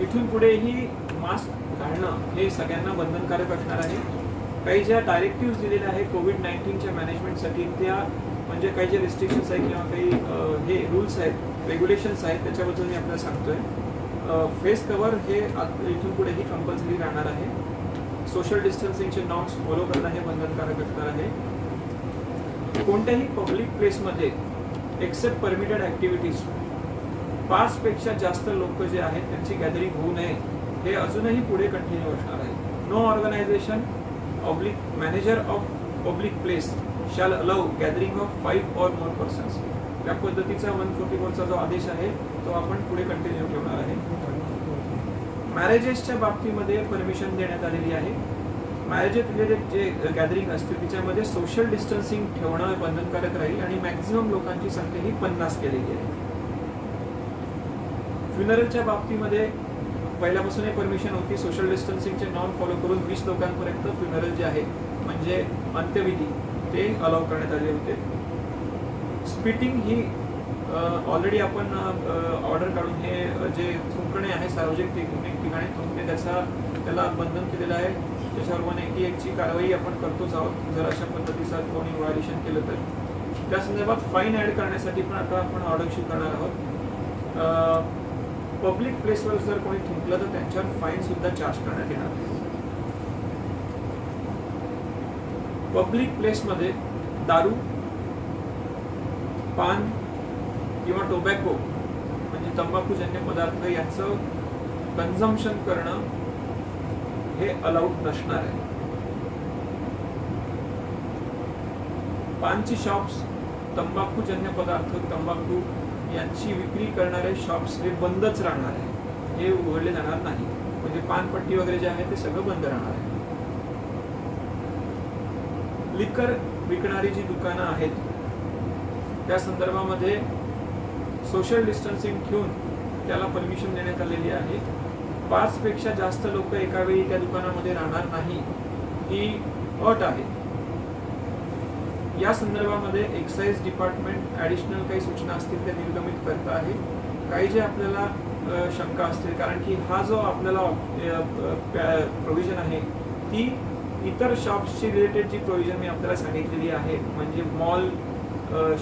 इथून पुढेही मास्क घालणं हे सगळ्यांना बंधनकारक असणार आहे. काही ज्या डायरेक्टिव्ह दिलेल्या आहे कोविड-19च्या मॅनेजमेंटसाठी, त्या म्हणजे काही जे रिस्ट्रिक्शन्स आहेत किंवा काही हे रूल्स आहेत, रेग्युलेशन्स आहेत, त्याच्याबद्दल मी आपल्याला सांगतोय. फेस कव्हर हे इथून पुढेही कंपल्सरी राहणार आहे. सोशल डिस्टन्सिंगचे नॉर्म्स फॉलो करणं हे बंधनकारक असणार आहे. कोणत्याही पब्लिक प्लेसमध्ये एक्सेप्ट परमिटेड ॲक्टिव्हिटीज 5 पेक्षा जास्त लोक जे आहेत त्यांची गॅदरिंग होऊ नये हे अजूनही पुढे कंटिन्यू असणार आहे. No organisation oblique manager of public place shall allow gathering of 5 or more persons. त्या पद्धतीचा 144चा जो आदेश आहे तो आपण पुढे कंटिन्यू ठेवणार आहे. मॅरेजेसच्या बाबतीमध्ये परमिशन देण्यात आलेली आहे. मॅरेजेस रिलेटेड जे गॅदरिंग असतील त्याच्यामध्ये सोशल डिस्टन्सिंग ठेवणं बंधनकारक राहील आणि मॅक्झिमम लोकांची संख्या ही 50 केलेली आहे. फ्युनरलच्या बाबतीमध्ये पहिल्यापासून परमिशन होती. सोशल डिस्टन्सिंगचे नॉर्म फॉलो करून 20 लोकांपर्यंत फ्युनरल जे आहे म्हणजे अंत्यविधी ते अलाउ करण्यात आले होते. स्पिटिंग ही ऑलरेडी आपण ऑर्डर काढून हे जे थुंकणे आहे सार्वजनिक ठिकाणी थुंकणे त्याला बंधन केलेलं आहे. त्याच्यावर 181ची कारवाई आपण करतोच आहोत जर अशा पद्धतीचा कोणी व्हायोलेशन केलं तर. त्या संदर्भात फाईन ॲड करण्यासाठी पण आता आपण ऑर्डर इश्यू करणार आहोत. पब्लिक प्लेसवर जर कोणी थुंकलं तर त्यांच्यावर फाईन सुद्धा चार्ज करण्यात येणार. पब्लिक प्लेसमध्ये दारू, पान किंवा टोबॅको म्हणजे तंबाखूजन्य पदार्थ यांचं कन्झम्पशन करणं हे अलाउड नसणार आहे. पानची शॉप्स, तंबाखूजन्य पदार्थ, तंबाखू यांची विक्री करणारे शॉप्स हे बंदच राहणार आहे. हे उघडले जाणार नाही. म्हणजे पानपट्टी वगैरे जे आहे ते सगळं बंद राहणार आहे. लिकर विकणारी जी दुकानं आहेत त्या संदर्भामध्ये सोशल डिस्टन्सिंग ठेवून त्याला परमिशन देण्यात आलेली आहे. 5 पेक्षा जास्त लोक एका वेळी त्या दुकानामध्ये राहणार नाही ही अट आहे. या संदर्भामध्ये एक्साइज डिपार्टमेंट ॲडिशनल काही सूचना असतील त्या निर्गमित करत आहे. काही जे आपल्याला शंका असतील कारण की हा जो आपल्याला प्रोव्हिजन आहे ती इतर शॉप्सची रिलेटेड जी प्रोव्हिजन मी आपल्याला सांगितलेली आहे म्हणजे मॉल,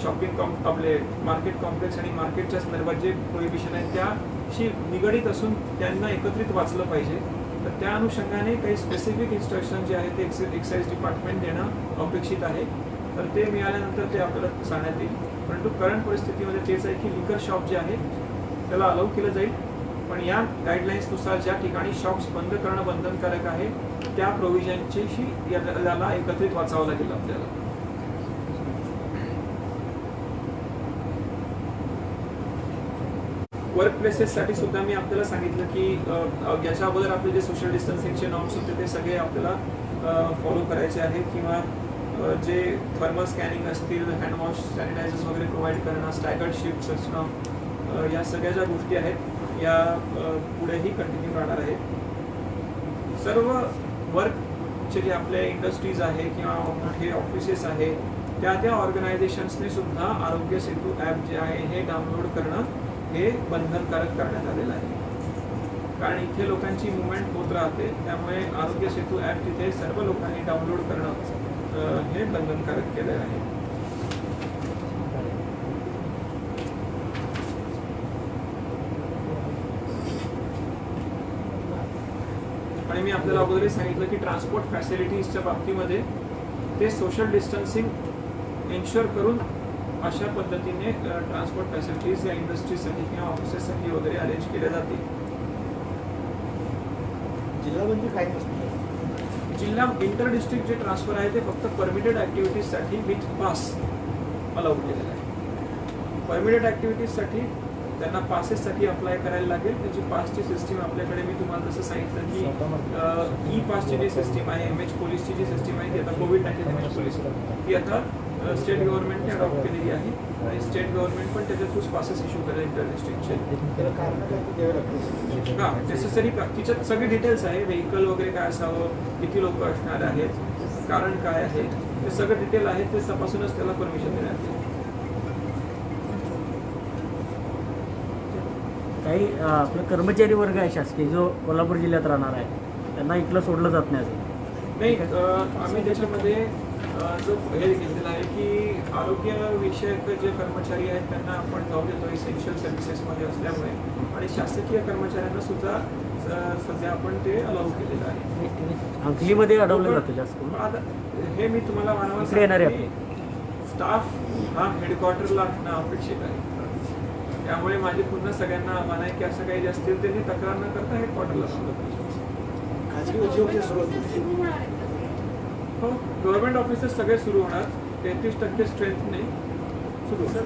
शॉपिंग आपले मार्केट कॉम्प्लेक्स आणि मार्केटच्या संदर्भात जे प्रोहिबिशन आहे त्याशी निगडीत असून त्यांना एकत्रित वाचलं पाहिजे. तर त्या अनुषंगाने काही स्पेसिफिक इन्स्ट्रक्शन जे आहे ते एक्साइज डिपार्टमेंट देणं अपेक्षित आहे. तर ते मिळाल्यानंतर ते आपल्याला सांगण्यात येईल. परंतु करंट परिस्थितीमध्ये तेच आहे की लिकर शॉप जे आहे त्याला अलाउ केलं जाईल. पण या गाईडलाईन्सनुसार ज्या ठिकाणी शॉप्स बंद करणं बंधनकारक आहे त्या प्रोव्हिजनची याला एकत्रित वाचावं लागेल आपल्याला. वर्क प्लेसेससाठी सुद्धा मी आपल्याला सांगितलं की याच्या अगोदर आपले जे सोशल डिस्टन्सिंगचे नॉर्म्स होते ते सगळे आपल्याला फॉलो करायचे आहेत किंवा जे थर्मल स्कॅनिंग असतील, हँडवॉश, सॅनिटायझर्स वगैरे प्रोव्हाइड करणं, स्टॅगर्ड शिफ्ट्स असणं, या सगळ्या ज्या गोष्टी आहेत या पुढेही कंटिन्यू राहणार आहेत. सर्व वर्कचे जे आपले इंडस्ट्रीज आहे किंवा मोठे ऑफिसेस आहे त्या ऑर्गनायझेशन्सने सुद्धा आरोग्य सेतू ॲप जे आहे हे डाउनलोड करणं हे बंधनकारक करण्यात आलेलं आहे. कारण इथे लोकांची मुवमेंट होत राहते त्यामुळे आरोग्य सेतू ॲप तिथे सर्व लोकांनी डाउनलोड करणं हे बंधनकारक केलेलं आहे. आणि मी आपल्याला अगोदरही सांगितलं की ट्रान्सपोर्ट फॅसिलिटीजच्या बाबतीमध्ये ते सोशल डिस्टन्सिंग एन्श्युअर करून अशा पद्धतीने ट्रान्सपोर्ट फॅसिलिटीज या इंडस्ट्रीसाठी किंवा ऑफिसेससाठी वगैरे अरेंज केल्या जातील. जिल्हाबंदी काय नसते. जिल्हा इंटर डिस्ट्रिक्ट जे ट्रान्सफर आहे ते फक्त परमिटेड ॲक्टिव्हिटीजसाठी विथ पास अलाउ केलेलं आहे. परमिटेड ॲक्टिव्हिटीजसाठी त्यांना पासेससाठी अप्लाय करायला लागेल. त्याची पासची सिस्टीम आपल्याकडे मी तुम्हाला जसं सांगितलं की ई पासची जी सिस्टीम आहे, MH पोलीसची जी सिस्टीम आहे ती आता कोविड-19 MH पोलीस ती आता स्टेट गव्हर्नमेंटने अडॉप्ट केलेली आहे आणि स्टेट गव्हर्नमेंट पण त्याच्या थ्रूच पासेस इश्यू करेल इंटर डिस्ट्रिक्टचे. हां, नेसेसरी तिच्यात सगळे डिटेल्स आहे. व्हेकल वगैरे काय असावं, किती लोक असणार आहेत, कारण काय आहे, ते सगळं डिटेल आहे. ते तपासूनच त्याला परमिशन देण्यात येईल. काही आपलं कर्मचारी वर्ग आहे शासकीय जो कोल्हापूर जिल्ह्यात राहणार आहे त्यांना इकडं सोडलं जात नाही अजून. नाही आम्ही त्याच्यामध्ये जो हे घेतलेला आहे की आरोग्य विषयक जे कर्मचारी आहेत त्यांना आपण जाऊ देतो इसेन्शियल सर्व्हिसेसमध्ये असल्यामुळे, आणि शासकीय कर्मचाऱ्यांना सुद्धा सध्या आपण ते अलाउ केलेलं आहे. अंकलीमध्ये अडवलं जातं जास्त करून. आता हे मी तुम्हाला वारंवार इकडे येणार आहे सांगतो, स्टाफ हा हेडक्वार्टरला असणं अपेक्षित आहे. त्यामुळे माझी पुन्हा सगळ्यांना आव्हान आहे की असं काही जे असतील त्यांनी तक्रार न करता हेडक्वार्टरला असलं पाहिजे. खाजगी उद्योग सुरू होते. हो, गव्हर्नमेंट ऑफिसेस सगळे सुरू होणार. 33% स्ट्रेंथने सुरू होणार.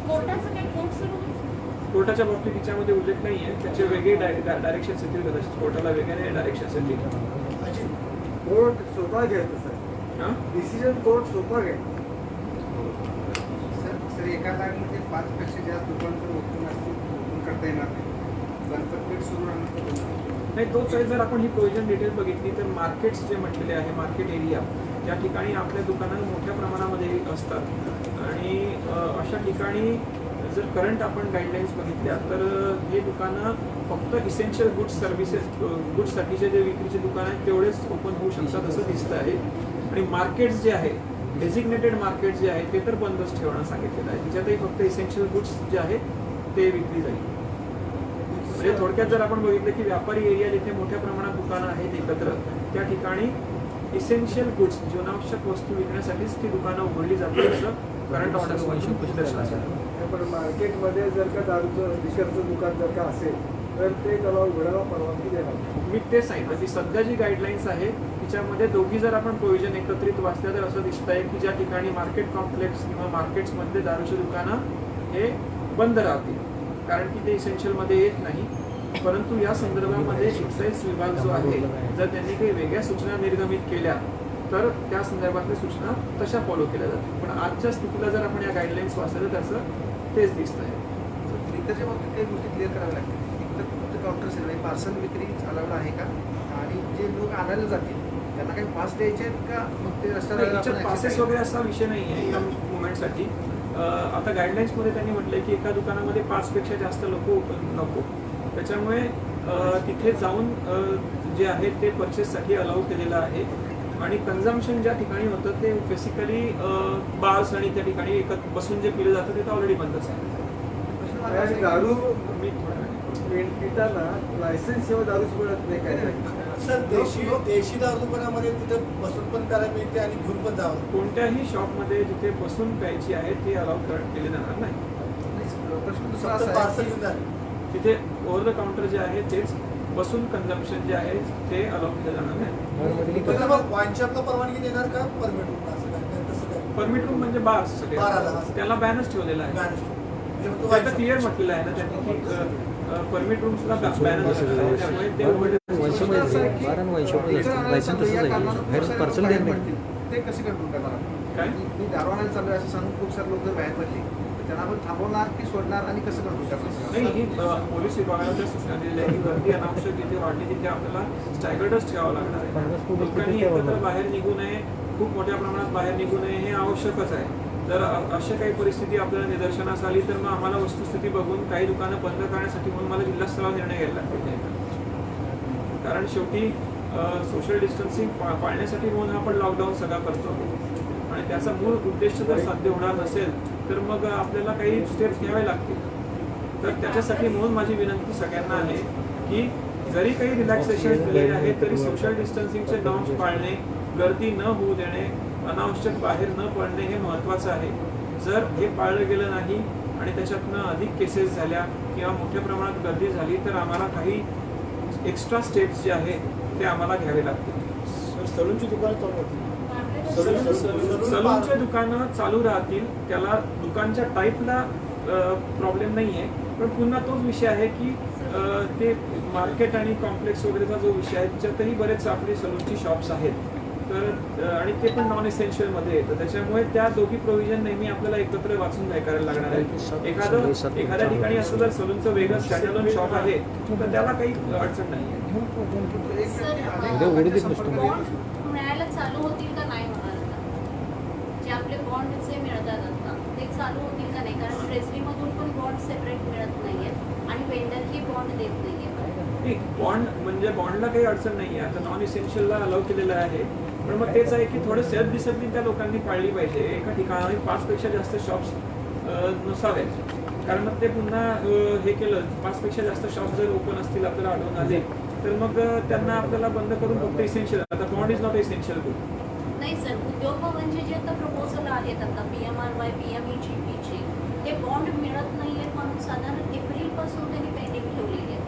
कोर्टाचं काही कोर्ट सुरू कोर्टाच्या बाबतीत तिच्यामध्ये उल्लेख नाही आहे. त्याचे वेगळे डायरेक्शन्स येतील कदाचित, कोर्टाला वेगळे डायरेक्शन्स येतील. कोर्ट स्वतः घ्यायचं सर, हां डिसिजन कोर्ट स्वतः घ्यायचं. सर एका जागेमध्ये 5 पेक्षा जास्त दुकानचं ओपन असतील, ओपन करता येणार नाही. गणपतपेठ सुरू राहणार नाही, तोच आहे. जर आपण ही प्रोव्हिजन डिटेल बघितली तर मार्केट्स जे म्हटलेले आहे, मार्केट एरिया ज्या ठिकाणी आपल्या दुकानं मोठ्या प्रमाणामध्ये असतात, आणि अशा ठिकाणी जर करंट आपण गाईडलाईन्स बघितल्या तर हे दुकानं फक्त इसेन्शियल गुड्स सर्व्हिसेस गुड्ससाठीचे जे विक्रीचे दुकान आहेत तेवढेच ओपन होऊ शकतात असं दिसतं आहे. आणि मार्केट्स जे आहे, डेझिग्नेटेड मार्केट जे आहे ते तर बंदच ठेवणं सांगितलेलं आहे. तिच्यातही फक्त इसेन्शियल गुड्स जे आहेत ते विकली जाईल. म्हणजे थोडक्यात जर आपण बघितलं की व्यापारी एरिया जिथे मोठ्या प्रमाणात दुकानं आहेत एकत्र, त्या ठिकाणी इसेन्शियल गुड्स जीवनावश्यक वस्तू विकण्यासाठीच ती दुकानं उघडली जातील असं करंट ऑर्डर दर्शनाचं. पण मार्केटमध्ये जर का दारूचं लिकरचं दुकान जर का असेल तर ते त्याला उघडायला परवानगी देणार. मी तेच सांगितलं की सध्या जी गाईडलाईन्स आहे तिच्यामध्ये दोघी जर आपण प्रोव्हिजन एकत्रित वाचल्या तर असं दिसत आहे की ज्या ठिकाणी मार्केट कॉम्प्लेक्स किंवा मार्केट्समधले दारूची दुकानं हे बंद राहतील, कारण की ते इसेन्शियलमध्ये येत नाही. परंतु या संदर्भामध्ये एक्साईज विभाग जो आहे, जर त्यांनी काही वेगळ्या सूचना निर्गमित केल्या तर त्या संदर्भातल्या सूचना तशा फॉलो केल्या जातील. पण आजच्या स्थितीला जर आपण या गाईडलाईन्स वाचल्या तर त्याचं तेच दिसतं आहे. लिकरच्या बाबतीत काही गोष्टी क्लिअर कराव्या लागतील. एक तर फक्त काउंटर सेल आहे, पार्सल विक्री अलाउड आहे का, आणि जे लोक आणायला जातील त्यांना काही पास द्यायचे आहेत का, मग ते याच्यात पासेस वगैरे असा विषय नाही आहे या मुवमेंटसाठी. आता गाईडलाईन्समध्ये त्यांनी म्हटलंय की एका दुकानामध्ये 5 पेक्षा जास्त लोक नको, त्याच्यामुळे तिथे जाऊन जे आहे ते परचेससाठी अलाउ केलेलं आहे. आणि कन्झम्पशन ज्या ठिकाणी होतं ते बेसिकली बार्स आणि त्या ठिकाणी एकत्र बसून जे पिलं जातं ते तर ऑलरेडी बंदच आहे. आणि दारू मी थोड्या पिताना लायसन्स शिवाय दारू मिळत नाही काय. सर देशी दारू दुकानामध्ये तिथं बसून पण करायला मिळते आणि घेऊन पण जावं. कोणत्याही शॉपमध्ये जिथे बसून प्यायची आहे ते अलाउ केले जाणार नाही. प्रश्न दुसरा फक्त असा पार्सल आहे घेऊन जावे. तिथे ओव्हर द काउंटर जे आहे तेच बसून कन्झम्पशन जे आहे ते अलाउ केलं जाणार नाही. तर मग वाईन शॉपला परवानगी देणार का परमिट रूम असं काय तसं काय परमिट रूम म्हणजे बार्स सगळे बार आला. त्याला बॅनच ठेवलेला आहे. म्हणजे फक्त wine आता shop. क्लिअर म्हटलेलं आहे ना त्यांनी की परमिट रूम सुद्धा बॅनच असलेला आहे, त्यामुळे ते उघडे पार्सल ते कसे कंट्रोल करणार. काय मी दारू आणायला चालू असं सांगून खूप सारे लोक जर बाहेर पडले तर त्यांना आपण थांबवणार की सोडणार आणि कसं कंट्रोल करणार. नाही, ही पोलीस विभागाला त्या सूचना दिलेल्या आहे की गर्दी अनावश्यक जिथे वाढली तिथे आपल्याला स्टॅगर्डच ठेवावं लागणार आहे. लोकांनी एकत्र बाहेर निघू नये, खूप मोठ्या प्रमाणात बाहेर निघू नये हे आवश्यकच आहे. जर अशा काही परिस्थिती आपल्याला निदर्शनास आली तर मग आम्हाला वस्तुस्थिती बघून काही दुकानं बंद करण्यासाठी म्हणून मला जिल्हा स्तरावर निर्णय घ्यायला लागतील. कारण शेवटी सोशल डिस्टन्सिंग पाळण्यासाठी म्हणून आपण लॉकडाऊन सगळा करतो, आणि त्याचा मूळ उद्देश जर साध्य होणार नसेल तर मग आपल्याला काही स्टेप्स घ्यावे लागतील. तर त्याच्यासाठी म्हणून माझी विनंती सगळ्यांना आहे की जरी काही रिलॅक्सेशन दिलेले आहे तरी सोशल डिस्टन्सिंगचे नॉर्म्स पाळणे, गर्दी न होऊ देणे, अनावश्यक बाहेर न पडणे हे महत्त्वाचं आहे. जर हे पाळलं गेलं नाही आणि त्याच्यातनं अधिक केसेस झाल्या किंवा मोठ्या प्रमाणात गर्दी झाली तर आम्हाला काही एक्स्ट्रा स्टेप्स जे आहेत ते आम्हाला घ्यावे लागतील. सलूनची दुकानं चालू होती. सलूनचे दुकानं चालू राहतील, त्याला दुकानच्या टाईपला प्रॉब्लेम नाही आहे. पण पुन्हा तोच विषय आहे की ते मार्केट आणि कॉम्प्लेक्स वगैरेचा जो विषय आहे त्याच्यातही बरेच आपले सलूनची शॉप्स आहेत, तर आणि ते पण नॉन एसेन्शियलमध्ये येतं. त्याच्यामुळे त्या दोघी प्रोव्हिजन नेहमी आपल्याला एकत्र वाचून काय करायला लागणार आहे. एखाद्या ठिकाणी असं जर सलूनचं वेगळं स्टँडअलोन शॉप आहे तर त्याला काही अडचण नाही आहे. बॉन्ड मिळायला चालू होतील का नाही होणार आता? जे आपले बॉन्ड जे मिळतात आता ते चालू होतील का नाही? कारण ट्रेझरीमधून पण बॉन्ड सेपरेट मिळत नाहीयेत आणि वेंडर ही बॉन्ड देत नाहीये. बॉन्ड म्हणजे बॉन्डला काही अडचण नाही आहे. आता नॉन इसेन्शियलला अलाव केलेलं आहे, पण मग तेच आहे की थोडं सेल्फ डिसिप्लिन त्या लोकांनी पाळली पाहिजे. एका ठिकाणी 5 पेक्षा जास्त शॉप्स नसावेत, कारण मग ते पुन्हा हे केलं 5 पेक्षा जास्त शॉप जर ओपन असतील आपल्याला आढळून आले तर मग त्यांना आपल्याला बंद करून फक्त इसेन्शियल. आता bond is not essential good. नाही सर, उद्योग म्हणजे जे आता प्रपोजल आहेत आता PMRY PMEGPचे ते बॉन्ड मिळत नाहीयेत म्हणून साधारण एप्रिलपासून त्यांनी पेंडिंग ठेवलेली आहे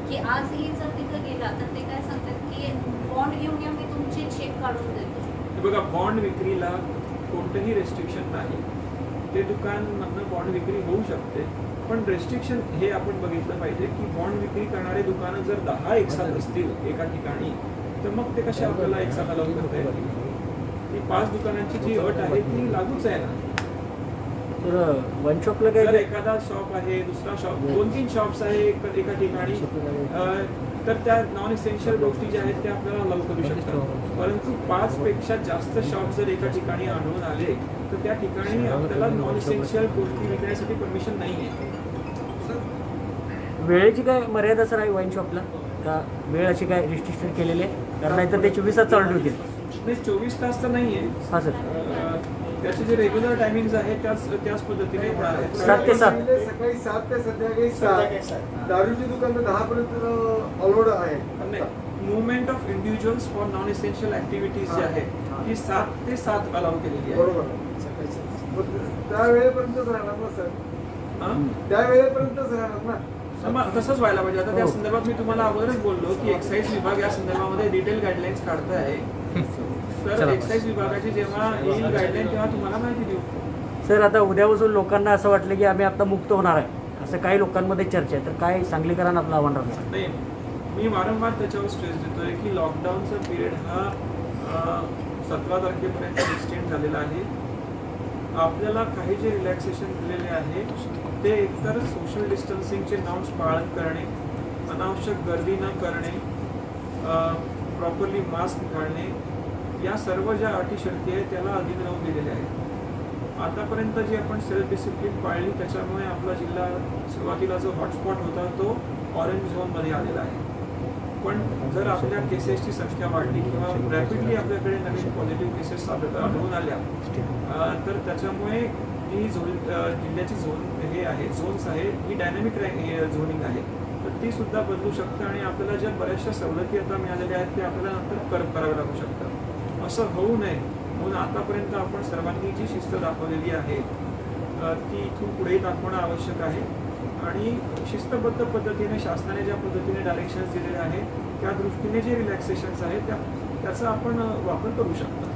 की आजही जर तिथं गेला तर ते काय सांगतात की बॉन्ड घेऊन या, मी तुमचे चेक काढून देतो. हे बघा, बॉन्ड विक्रीला कोणतंही रेस्ट्रिक्शन नाही. ते दुकान मधनं बॉन्ड विक्री होऊ शकते, पण रेस्ट्रिक्शन हे आपण बघितलं पाहिजे की बॉन्ड विक्री करणारे दुकानं जर 10 एकसाथ असतील एका ठिकाणी तर मग ते कशा आपल्याला एकसाथ अलाउ करता येतील. ती 5 दुकानांची जी अट आहे ती लागूच आहे ना. तर वन शॉपला जर काय एखादा शॉप आहे, दुसरा शॉप, 2-3 शॉप्स आहे एका ठिकाणी, तर त्या नॉन इसेन्शियल गोष्टी ज्या आहेत त्या आपल्याला अलाउ करू शकतात. परंतु 5 पेक्षा जास्त शॉप जर एका ठिकाणी आढळून आले तर त्या ठिकाणी आपल्याला नॉन इसेन्शियल गोष्टी विकण्यासाठी परमिशन नाही आहे. वेळेची काय मर्यादा सर आहे वाईन शॉपला का? वेळ अशी काय रिस्ट्रिक्शन केलेली आहे? कारण नाहीतर ते 24 तास चालू ठेवतील. नाही, 24 तास तर नाही आहे. हां सर. त्याचे जे रेग्युलर टायमिंग आहे त्याच पद्धतीने होणार आहे. 7 ते 7. सकाळी 7 ते संध्याकाळी 7. दारूची दुकान 10 पर्यंत अलाउड आहे. Movement of individuals for non essential activities जी आहे ती 7 ते 7 अलाउ केलेली आहे. बरोबर. त्या वेळेपर्यंतच राहणार ना सर? हां? त्या वेळेपर्यंतच राहणार ना? मग तसंच व्हायला पाहिजे. आता त्या संदर्भात मी तुम्हाला अगोदरच बोललो की एक्साईज विभाग या संदर्भामध्ये डिटेल गाईडलाईन्स काढताय. तर एक्साईज विभागाची जेव्हा येईल गाईडलाईन तेव्हा तुम्हाला माहिती देऊ. सर आता उद्यापासून लोकांना असं वाटलं की आम्ही आता मुक्त होणार आहे असं काही लोकांमध्ये चर्चा आहे, तर काय सांगलीकरांना आपलं आव्हान राहणार? नाही, मी वारंवार त्याच्यावर स्ट्रेस देतोय की लॉकडाऊनचा पिरियड हा 17 तारखेपर्यंत एक्सटेंड झालेला आहे. आपल्याला काही जे रिलॅक्सेशन दिलेले आहे ते एकतर सोशल डिस्टन्सिंगचे नॉर्म्स पाळन करणे, अनावश्यक गर्दी न करणे, प्रॉपरली मास्क घालणे, या सर्व ज्या अटी शर्ती आहेत त्याला अधीन राहून दिलेल्या आहेत. आतापर्यंत जी आपण सेल्फ डिसिप्लिन पाळली त्याच्यामुळे आपला जिल्हा सुरुवातीला जो हॉटस्पॉट होता तो ऑरेंज झोनमध्ये आलेला आहे. पण जर आपल्या केसेसची संख्या वाढली किंवा रॅपिडली आपल्याकडे नवीन पॉझिटिव्ह केसेस आढळून आल्या तर त्याच्यामुळे ही जिल्ह्याची झोन हे आहे झोन्स आहे ही डायनॅमिक झोनिंग आहे, तर ती सुद्धा बदलू शकतं आणि आपल्याला ज्या बऱ्याचशा सवलती आता मिळालेल्या आहेत त्या आपल्याला नंतर कराव्या लागू शकतात. असं होऊ नये म्हणून आतापर्यंत आपण सर्वांनी जी शिस्त दाखवलेली आहे ती इथून पुढे दाखवणं आवश्यक आहे आणि शिस्तबद्ध पद्धतीने शासनाने ज्या पद्धतीने डायरेक्शन्स दिलेले आहेत त्या दृष्टीने जे रिलॅक्सेशन्स आहेत त्याचा आपण वापर करू शकतो.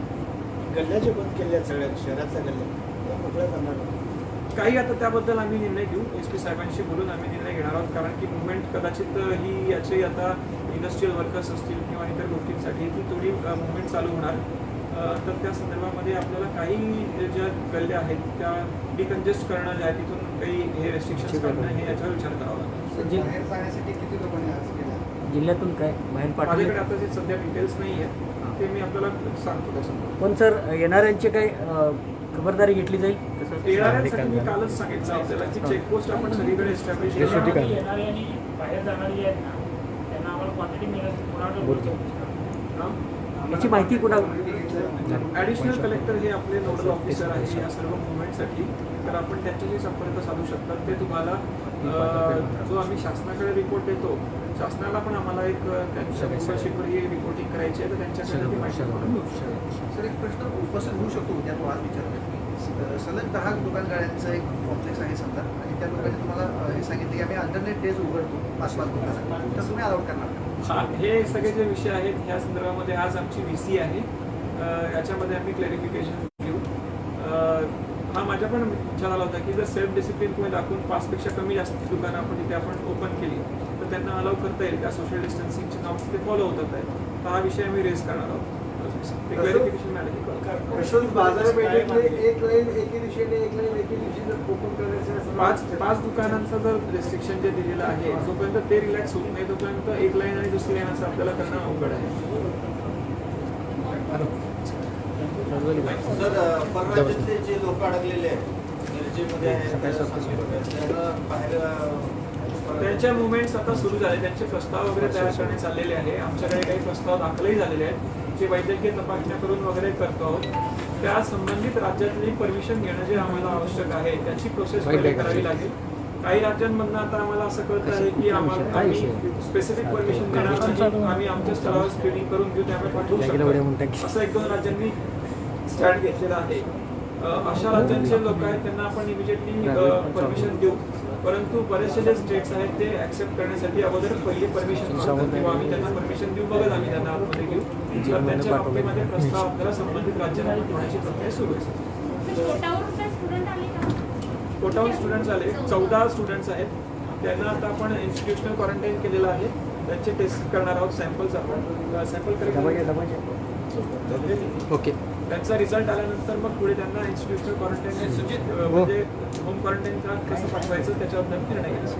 गल्ल्याचे बंद केले आहेत सगळ्या शहरातल्या गल्ल्या मोकळ्या करणार. काही आता त्याबद्दल आम्ही निर्णय घेऊ. SP साहेबांशी बोलून आम्ही निर्णय घेणार आहोत, कारण की मुवमेंट कदाचित ही याची आता इंडस्ट्रीयल वर्कर्स असतील किंवा इतर गोष्टींसाठी ती थोडी मुवमेंट चालू होणार. तर त्या संदर्भामध्ये आपल्याला काही ज्या गल्ल्या आहेत त्या डिकंजेस्ट करणं ज्या तिथून काही हे रेस्ट्रिक्शन्स काढणं हे याच्यावर विचार करावा लागेल. बाहेर जाण्यासाठी किती लोकांनी आज केलं? जिल्ह्यातून काय बाहेर पाठवले? माझ्याकडे आता जे सध्या डिटेल्स नाही आहेत ते मी आपल्याला सांगतो त्याच्यामध्ये. पण सर येणाऱ्यांची काही खबरदारी घेतली जाईल? येणाऱ्यांसाठी मी कालच सांगितलं आपल्याला की चेकपोस्ट आपण सगळीकडे एस्टॅब्लिश येणारी आणि बाहेर जाणारी आहेत ना त्यांना आम्हाला क्वांटिटी मिळत याची माहिती कुणा? ॲडिशनल कलेक्टर हे आपले नोडल ऑफिसर आहे या सर्व मुवमेंटसाठी, तर आपण त्यांच्याशी संपर्क साधू शकतात. ते तुम्हाला जो आम्ही शासनाकडे रिपोर्ट देतो शासनाला पण आम्हाला एक त्यांच्या मेंबरशिपवर ही रिपोर्टिंग करायची आहे तर त्यांच्याकडे ती माहिती आपण घेऊ शकतो. सर एक प्रश्न उपस्थित होऊ शकतो उद्या तो आज विचारला की सलग 10 दुकानगाड्यांचा एक कॉम्प्लेक्स आहे समजा आणि त्या लोकांनी तुम्हाला हे सांगितलं की आम्ही अल्टरनेट डेज उघडतो 5-5 दुकानं, तर तुम्ही अलाउड करणार का? हा, हे सगळे जे विषय आहेत ह्या संदर्भामध्ये आज आमची VC आहे, याच्यामध्ये आम्ही क्लॅरिफिकेशन घेऊ. हा माझ्या पण विचार आला होता की जर सेल्फ डिसिप्लिन कोणी दाखवून 5पेक्षा कमी जास्त दुकानं आपण तिथे आपण ओपन केली तर त्यांना अलाउ करता येईल का? सोशल डिस्टन्सिंगचे नॉर्म्स ते फॉलो होतात आहे, तर हा विषय आम्ही रेज करणार आहोत. ते क्लॅरिफिकेशन मिळालं की बाजारपेठेतले एक लाईन एके दिशेने एक लाईन एके दिशेने ओपन करायचं 5 दुकानांचं जर रेस्ट्रिक्शन जे दिलेलं आहे जोपर्यंत ते रिलॅक्स होत नाही तोपर्यंत एक लाईन आणि दुसरी लाईन असं आपल्याला करणं अवघड आहे. सर परराज्यातले जे लोक अडकलेले आहेत मिरजेमध्ये आहेत त्यांना बाहेर त्यांच्या मुवमेंट्स आता सुरू झाले, त्यांचे प्रस्ताव वगैरे तयार करण्यात चाललेले आहे. आमच्याकडे काही प्रस्ताव दाखलही झालेले आहेत, जे वैद्यकीय तपासण्या करून वगैरे करतो आहोत. त्या संबंधित राज्यातली परमिशन घेणं जे आम्हाला आवश्यक आहे त्याची प्रोसेस पहिले करावी लागेल. काही राज्यांमधनं आता आम्हाला असं कळत आहे की आम्हाला स्पेसिफिक परमिशन देणार नाही, आम्ही आमच्या स्तरावर स्क्रीनिंग करून घेऊ, त्यामुळे पाठवू शकतो असं 1-2 राज्यांनी स्टँड घेतलेला आहे. अशा राज्यांचे लोक आहेत त्यांना आपण इमिजिएटली परमिशन देऊ, परंतु बरेचसे जे स्टेट्स आहेत ते ऍक्सेप्ट करण्यासाठी अगोदर पहिली परमिशन मागतात किंवा आम्ही त्यांना परमिशन देऊ, बघत आम्ही त्यांना आतमध्ये घेऊ. तर त्यांच्या बाबतीमध्ये प्रस्ताव आपल्याला संबंधित राज्यांना पाठवण्याची प्रक्रिया सुरू आहे. कोटाहून स्टुडंट्स आले, 14 स्टुडंट्स आहेत. त्यांना आता आपण इन्स्टिट्यूशनल क्वारंटाईन केलेलं आहे. त्यांचे टेस्ट करणार आहोत, सॅम्पल्स आपण सॅम्पल ओके. त्यांचा रिझल्ट आल्यानंतर मग पुढे त्यांना इन्स्टिट्यूशनल क्वारंटाईन म्हणजे होम क्वारंटाईनला कसं पाठवायचं त्याच्यावर निर्णय घ्यायचा.